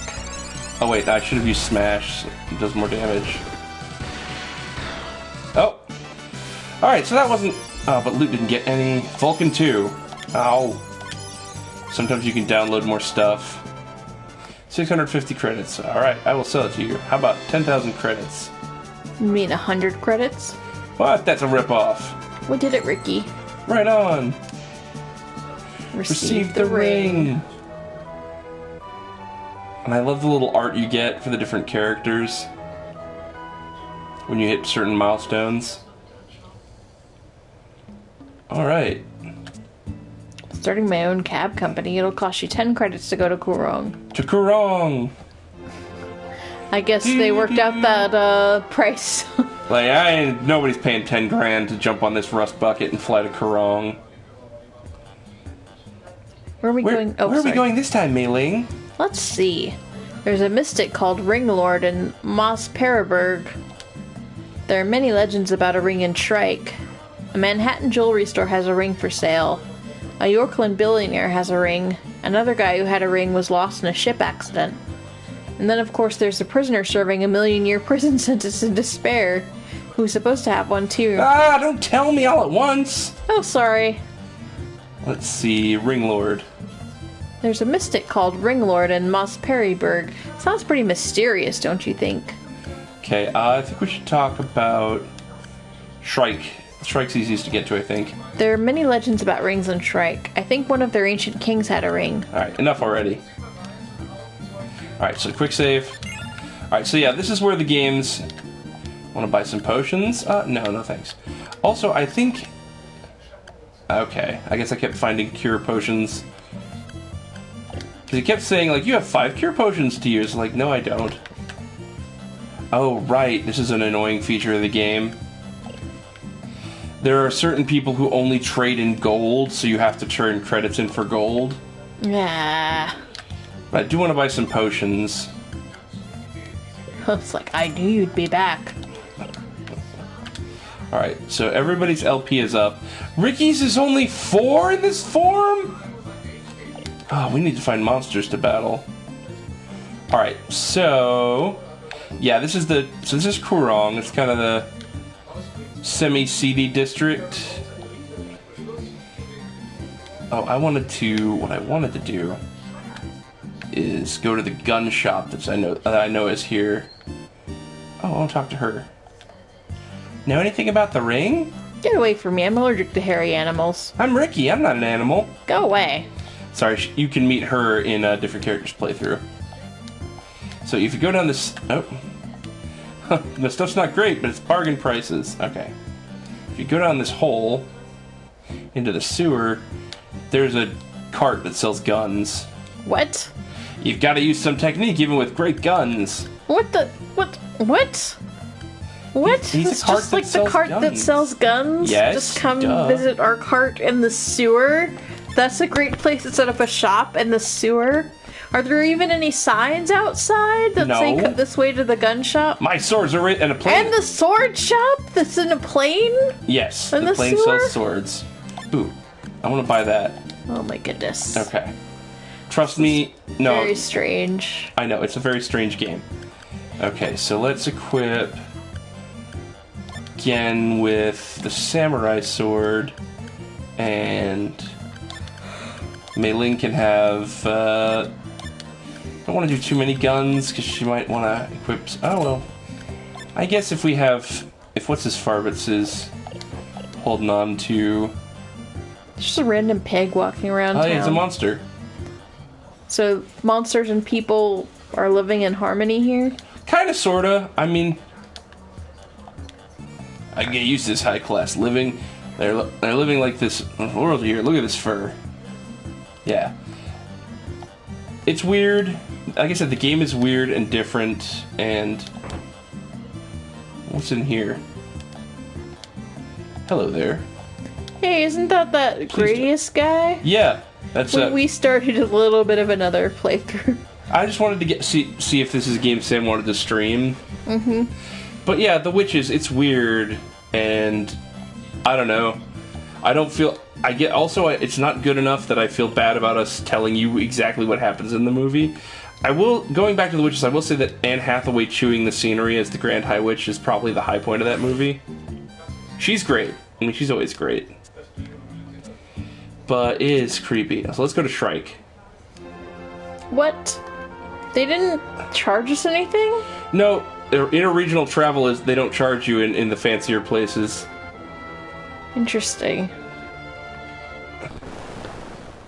Oh wait, I should have used smash. It does more damage. Oh. Alright, so that wasn't... Oh, but loot didn't get any. Vulcan 2. Ow. Sometimes you can download more stuff. 650 credits. Alright, I will sell it to you. How about 10,000 credits? You mean 100 credits? What? That's a ripoff. We did it, Riki. Right on. Receive the ring. And I love the little art you get for the different characters when you hit certain milestones. Alright. Starting my own cab company, it'll cost you 10 credits to go to Kurong. To Kurong! I guess they worked out that price. Like, nobody's paying 10 grand to jump on this rust bucket and fly to Kurong. Where are we going? Oh, where are we going this time, Mei Ling? Let's see. There's a mystic called Ringlord in Mos Periburg. There are many legends about a ring in Shrike. A Manhattan jewelry store has a ring for sale. A Yorkland billionaire has a ring. Another guy who had a ring was lost in a ship accident. And then, of course, there's a prisoner serving a 1,000,000-year prison sentence in despair, who's supposed to have one too. Ah, don't tell me all at once! Oh, sorry. Let's see, Ringlord. There's a mystic called Ringlord in Mossperryburg. Sounds pretty mysterious, don't you think? Okay, I think we should talk about Shrike. Shrike's easiest to get to, I think. There are many legends about rings in Shrike. I think one of their ancient kings had a ring. Alright, enough already. Alright, so quick save. Alright, so yeah, this is where the games... Want to buy some potions? No thanks. Also, I think... Okay, I guess I kept finding cure potions. Because he kept saying, like, you have 5 cure potions to use. Like, no, I don't. Oh, right, this is an annoying feature of the game. There are certain people who only trade in gold, so you have to turn credits in for gold. Yeah. But I do want to buy some potions. It's like, I knew you'd be back. Alright, so everybody's LP is up. Riki's is only 4 in this form? Oh, we need to find monsters to battle. Alright, so... Yeah, this is Kurong. It's kind of the semi-seedy district. Oh, what I wanted to do is go to the gun shop that I know is here. Oh, I want to talk to her. Know anything about the ring? Get away from me, I'm allergic to hairy animals. I'm Riki, I'm not an animal. Go away. Sorry, you can meet her in a different character's playthrough. So if you go down this... Oh. The stuff's not great, but it's bargain prices. Okay. If you go down this hole into the sewer, there's a cart that sells guns. What? You've got to use some technique even with great guns. What the... What? What? He's It's a cart just that like the sells cart that guns. sells guns? Yes, Just come duh. visit our cart in the sewer? That's a great place to set up a shop in the sewer. Are there even any signs outside that say No. come this way to the gun shop? My swords are in a plane. And the sword shop that's in a plane? Yes, in the the plane sewer? sells swords. Ooh, I want to buy that. Oh my goodness. Okay. Trust me, no. Very strange. I know, it's a very strange game. Okay, so let's equip again with the samurai sword, and Mei Ling can have, I don't want to do too many guns, because she might want to equip, oh well. I guess if what's his Farbitz is holding on to... Just a random pig walking around Oh town. yeah, it's a monster. So monsters and people are living in harmony here? Kinda, sorta. I mean... I can get used to this high-class living. They're living like this world here. Look at this fur. Yeah. It's weird. Like I said, the game is weird and different, and... What's in here? Hello there. Hey, isn't that Gradius guy? Yeah, that's We started a little bit of another playthrough. I just wanted to see if this is a game Sam wanted to stream. Mm-hmm. But yeah, The Witches, it's weird, and I don't know. I don't feel... it's not good enough that I feel bad about us telling you exactly what happens in the movie. Going back to The Witches, I will say that Anne Hathaway chewing the scenery as the Grand High Witch is probably the high point of that movie. She's great. I mean, she's always great. But it is creepy. So let's go to Shrike. What? They didn't charge us anything? No, interregional travel they don't charge you in the fancier places. Interesting.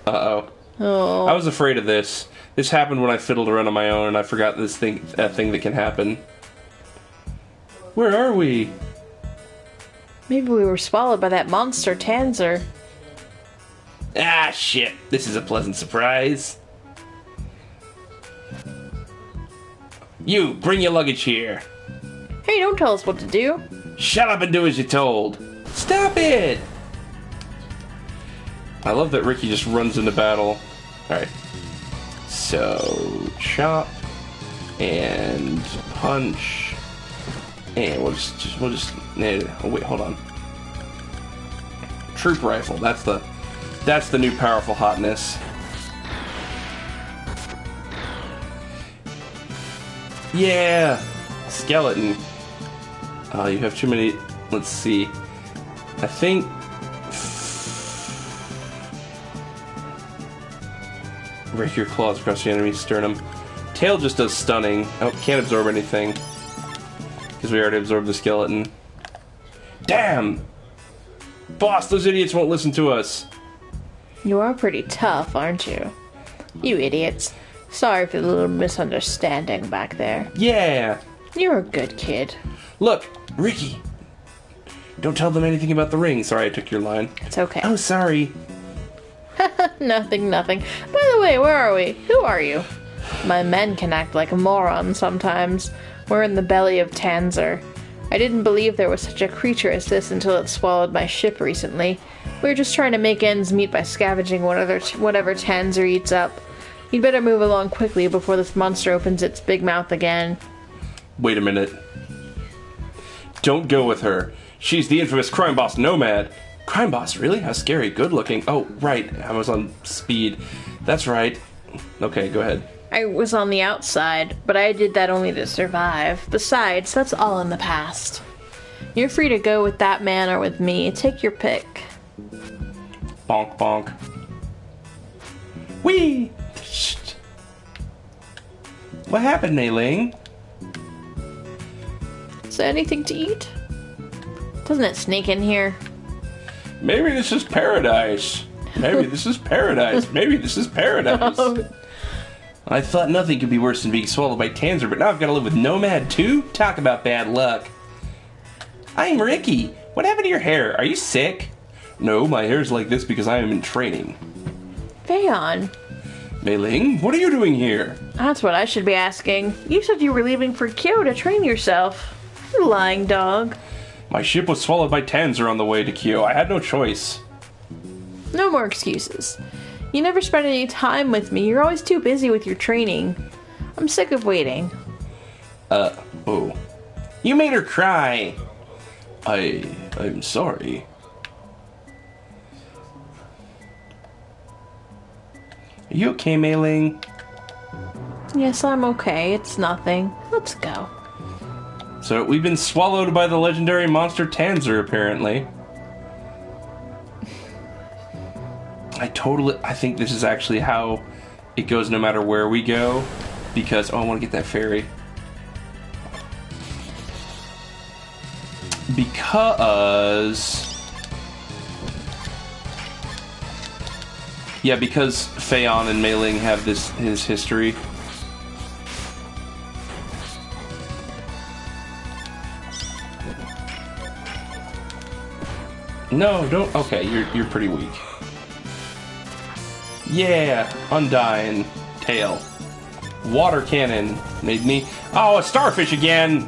Uh-oh. Oh. I was afraid of this. This happened when I fiddled around on my own and I forgot that thing that can happen. Where are we? Maybe we were swallowed by that monster Tanzer. Ah, shit. This is a pleasant surprise. You, bring your luggage here. Hey, don't tell us what to do. Shut up and do as you're told. Stop it! I love that Riki just runs into battle. Alright. So, chop. And punch. And we'll just oh wait, hold on. Troop rifle, that's the new powerful hotness. Yeah! Skeleton. Oh, you have too many... Let's see. I think... Rake your claws across the enemy's sternum. Tail just does stunning. Oh, can't absorb anything. Because we already absorbed the skeleton. Damn! Boss, those idiots won't listen to us. You are pretty tough, aren't you? You idiots. Sorry for the little misunderstanding back there. Yeah! You're a good kid. Look, Riki! Don't tell them anything about the ring. Sorry, I took your line. It's okay. Oh, sorry. Nothing. By the way, where are we? Who are you? My men can act like morons sometimes. We're in the belly of Tanzer. I didn't believe there was such a creature as this until it swallowed my ship recently. We were just trying to make ends meet by scavenging whatever Tanzer eats up. You'd better move along quickly before this monster opens its big mouth again. Wait a minute. Don't go with her. She's the infamous crime boss Nomad. Crime boss, really? How scary. Good looking. Oh, right. I was on speed. That's right. Okay, go ahead. I was on the outside, but I did that only to survive. Besides, that's all in the past. You're free to go with that man or with me. Take your pick. Bonk, bonk. Whee! What happened, Mei Ling? Is there anything to eat? Doesn't it sneak in here? Maybe this is paradise. Maybe this is paradise. Maybe this is paradise. I thought nothing could be worse than being swallowed by Tanzer, but now I've got to live with Nomad too? Talk about bad luck. I'm Riki. What happened to your hair? Are you sick? No, my hair's like this because I am in training. Feon. Mei Ling, what are you doing here? That's what I should be asking. You said you were leaving for Kyo to train yourself. You lying dog. My ship was swallowed by Tanzer on the way to Kyo. I had no choice. No more excuses. You never spend any time with me. You're always too busy with your training. I'm sick of waiting. Oh. You made her cry. I'm sorry. Are you okay, Mei Ling? Yes, I'm okay. It's nothing. Let's go. So, we've been swallowed by the legendary monster Tanzer, apparently. I think this is actually how it goes no matter where we go. Because, I want to get that fairy. Because Feon and Mei Ling have his history. No, don't. Okay, you're pretty weak. Yeah, Undying Tail. Water Cannon made me. Oh, a starfish again.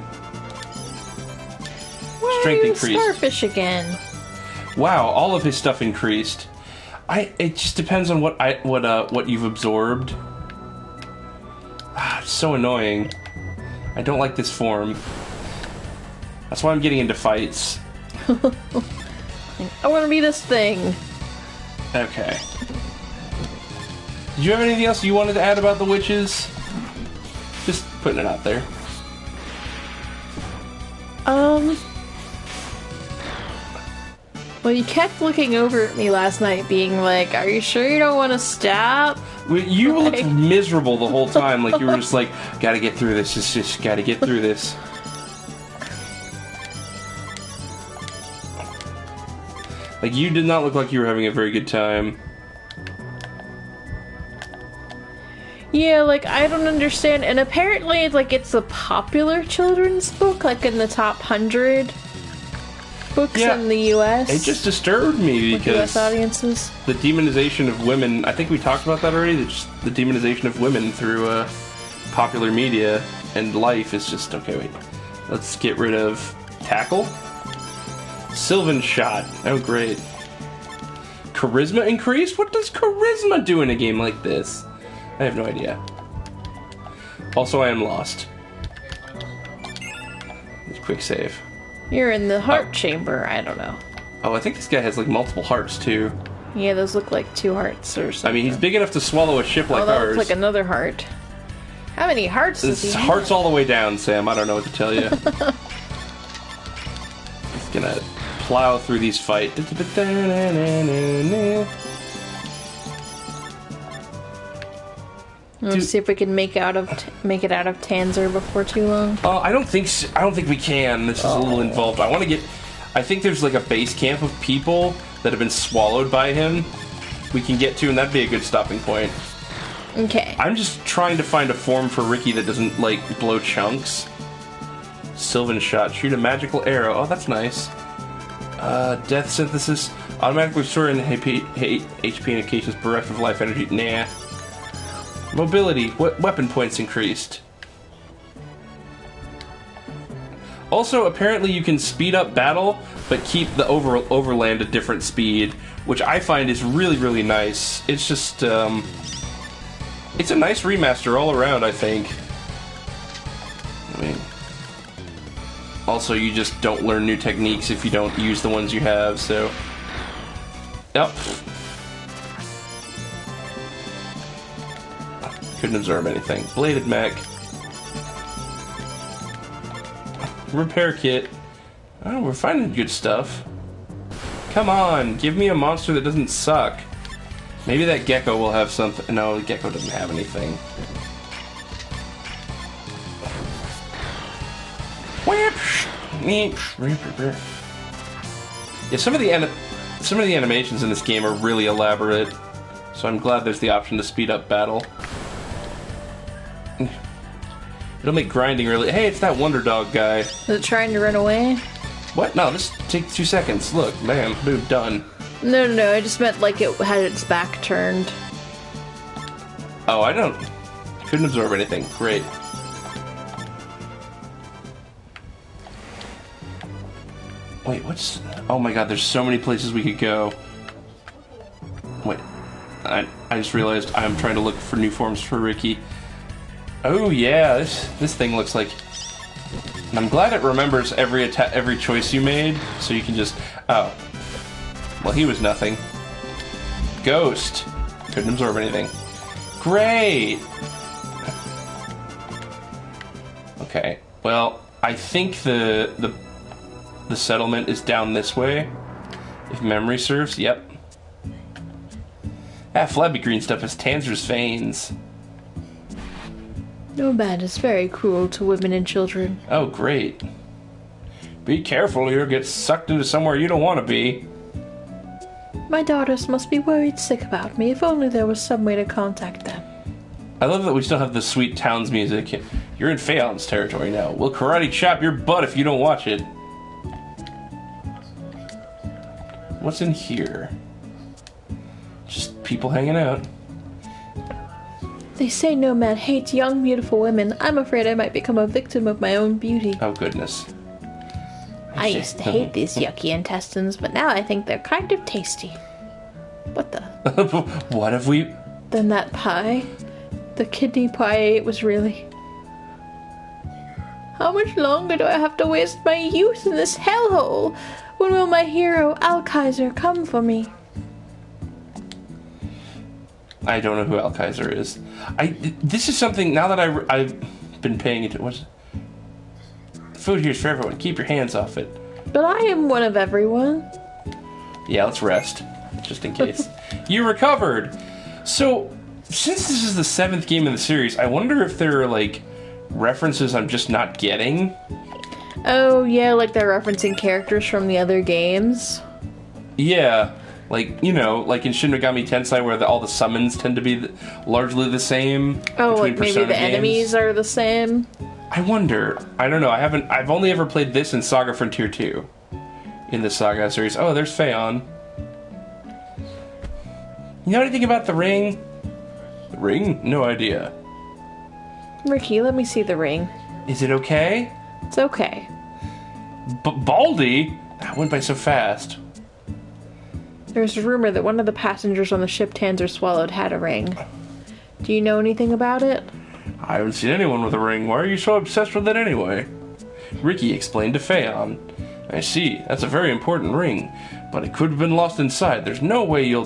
Why Strength are you increased. starfish again? Wow, all of his stuff increased. It just depends on what you've absorbed. It's so annoying. I don't like this form. That's why I'm getting into fights. I want to be this thing. Okay. Did you have anything else you wanted to add about the witches? Just putting it out there. Well, you kept looking over at me last night being like, are you sure you don't want to stop? You looked miserable the whole time. Like you were just like, gotta get through this. Just gotta get through this. Like you did not look like you were having a very good time. Yeah, like, I don't understand. And apparently, like, it's a popular children's book, like in the top 100 books in the U.S. It just disturbed me because U.S. audiences. The demonization of women. I think we talked about that already. The demonization of women through popular media and life is just okay. Wait, let's get rid of tackle. Sylvan shot. Oh, great. Charisma increased? What does charisma do in a game like this? I have no idea. Also, I am lost. Quick save. You're in the heart chamber. I don't know. Oh, I think this guy has like multiple hearts too. Yeah, those look like 2 hearts or something. I mean, he's big enough to swallow a ship like that ours. looks like another heart. How many hearts does he have? Hearts all the way down, Sam. I don't know what to tell you. He's gonna plow through these fights. Let's see if we can make it out of Tanzer before too long. I don't think I don't think we can. This is a little involved. I think there's like a base camp of people that have been swallowed by him. We can get to, and that'd be a good stopping point. Okay. I'm just trying to find a form for Riki that doesn't like blow chunks. Sylvan shot. Shoot a magical arrow. Oh, that's nice. Death synthesis. Automatically restoring HP in case it's bereft of life energy. Nah. Mobility. Weapon points increased. Also, apparently you can speed up battle, but keep the overland at different speed, which I find is really, really nice. It's just, it's a nice remaster all around, I think. I mean, also, you just don't learn new techniques if you don't use the ones you have, so... Yep. Couldn't absorb anything. Bladed mech. Repair kit. Oh, we're finding good stuff. Come on, give me a monster that doesn't suck. Maybe that gecko will have something. No, the gecko doesn't have anything. Yeah, some of the animations in this game are really elaborate, so I'm glad there's the option to speed up battle. It'll make grinding really... Hey, it's that Wonder Dog guy. Is it trying to run away? What? No, this takes 2 seconds. Look, bam, boom, done. No, I just meant like it had its back turned. Oh, I don't... Couldn't absorb anything. Great. Wait, what's... Oh my god, there's so many places we could go. Wait. I just realized I'm trying to look for new forms for Riki. Oh yeah, this thing looks like... And I'm glad it remembers every choice you made, so you can just... Oh. Well, he was nothing. Ghost. Couldn't absorb anything. Great! Okay. Well, I think the settlement is down this way. If memory serves, yep. Ah, flabby green stuff is Tanzer's veins. Nomad is very cruel to women and children. Oh, great. Be careful, you'll get sucked into somewhere you don't want to be. My daughters must be worried sick about me. If only there was some way to contact them. I love that we still have the sweet Towns music. You're in Phaon's territory now. We'll karate chop your butt if you don't watch it. What's in here? Just people hanging out. They say Nomad hates young, beautiful women. I'm afraid I might become a victim of my own beauty. Oh, goodness. I used to hate these yucky intestines, but now I think they're kind of tasty. What the? What have we... Then that pie? The kidney pie I ate was really... How much longer do I have to waste my youth in this hellhole? When will my hero, Alkaiser, come for me? I don't know who Alkaiser is. This is something, now that I've been paying attention... What's... Food here's for everyone. Keep your hands off it. But I am one of everyone. Yeah, let's rest. Just in case. You recovered! So, since this is the 7th game in the series, I wonder if there are, like, references I'm just not getting. Oh, yeah, like they're referencing characters from the other games. Yeah. Like, you know, like in Shin Megami Tensei where all the summons tend to be largely the same. Oh, like maybe the enemies are the same? I wonder. I don't know. I've only ever played this in Saga Frontier 2. In the Saga series. Oh, there's Phaon. You know anything about the ring? The ring? No idea. Riki, let me see the ring. Is it okay? It's okay. Baldy? That went by so fast. There's a rumor that one of the passengers on the ship Tanzer swallowed had a ring. Do you know anything about it? I haven't seen anyone with a ring. Why are you so obsessed with it anyway? Riki explained to Phaon. I see. That's a very important ring. But it could have been lost inside. There's no way you'll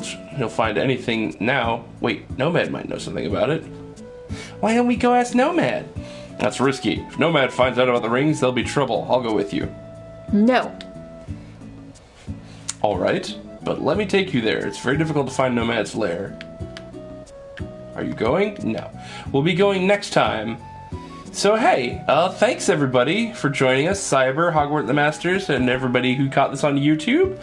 find anything now. Wait, Nomad might know something about it. Why don't we go ask Nomad? That's risky. If Nomad finds out about the rings, there'll be trouble. I'll go with you. No. Alright, but let me take you there. It's very difficult to find Nomad's lair. Are you going? No. We'll be going next time. So hey, thanks everybody for joining us, Cyber, Hogwarts the Masters, and everybody who caught this on YouTube.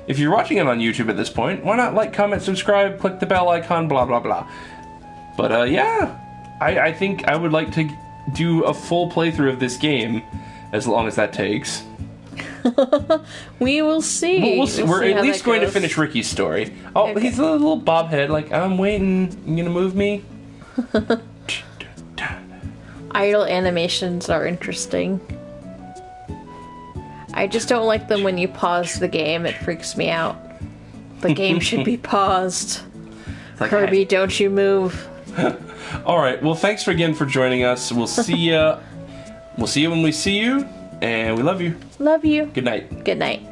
If you're watching it on YouTube at this point, why not like, comment, subscribe, click the bell icon, blah blah blah. But yeah, I think I would like to do a full playthrough of this game, as long as that takes. We will see. We'll see. We're at least going to finish Ricky's story. Oh, okay. He's a little bobhead, like, I'm waiting. You gonna move me? Idle animations are interesting. I just don't like them when you pause the game. It freaks me out. The game should be paused. Like, Kirby, hey. Don't you move. Alright, well thanks again for joining us. We'll see ya. We'll see you when we see you. And we love you. Love you. Good night. Good night.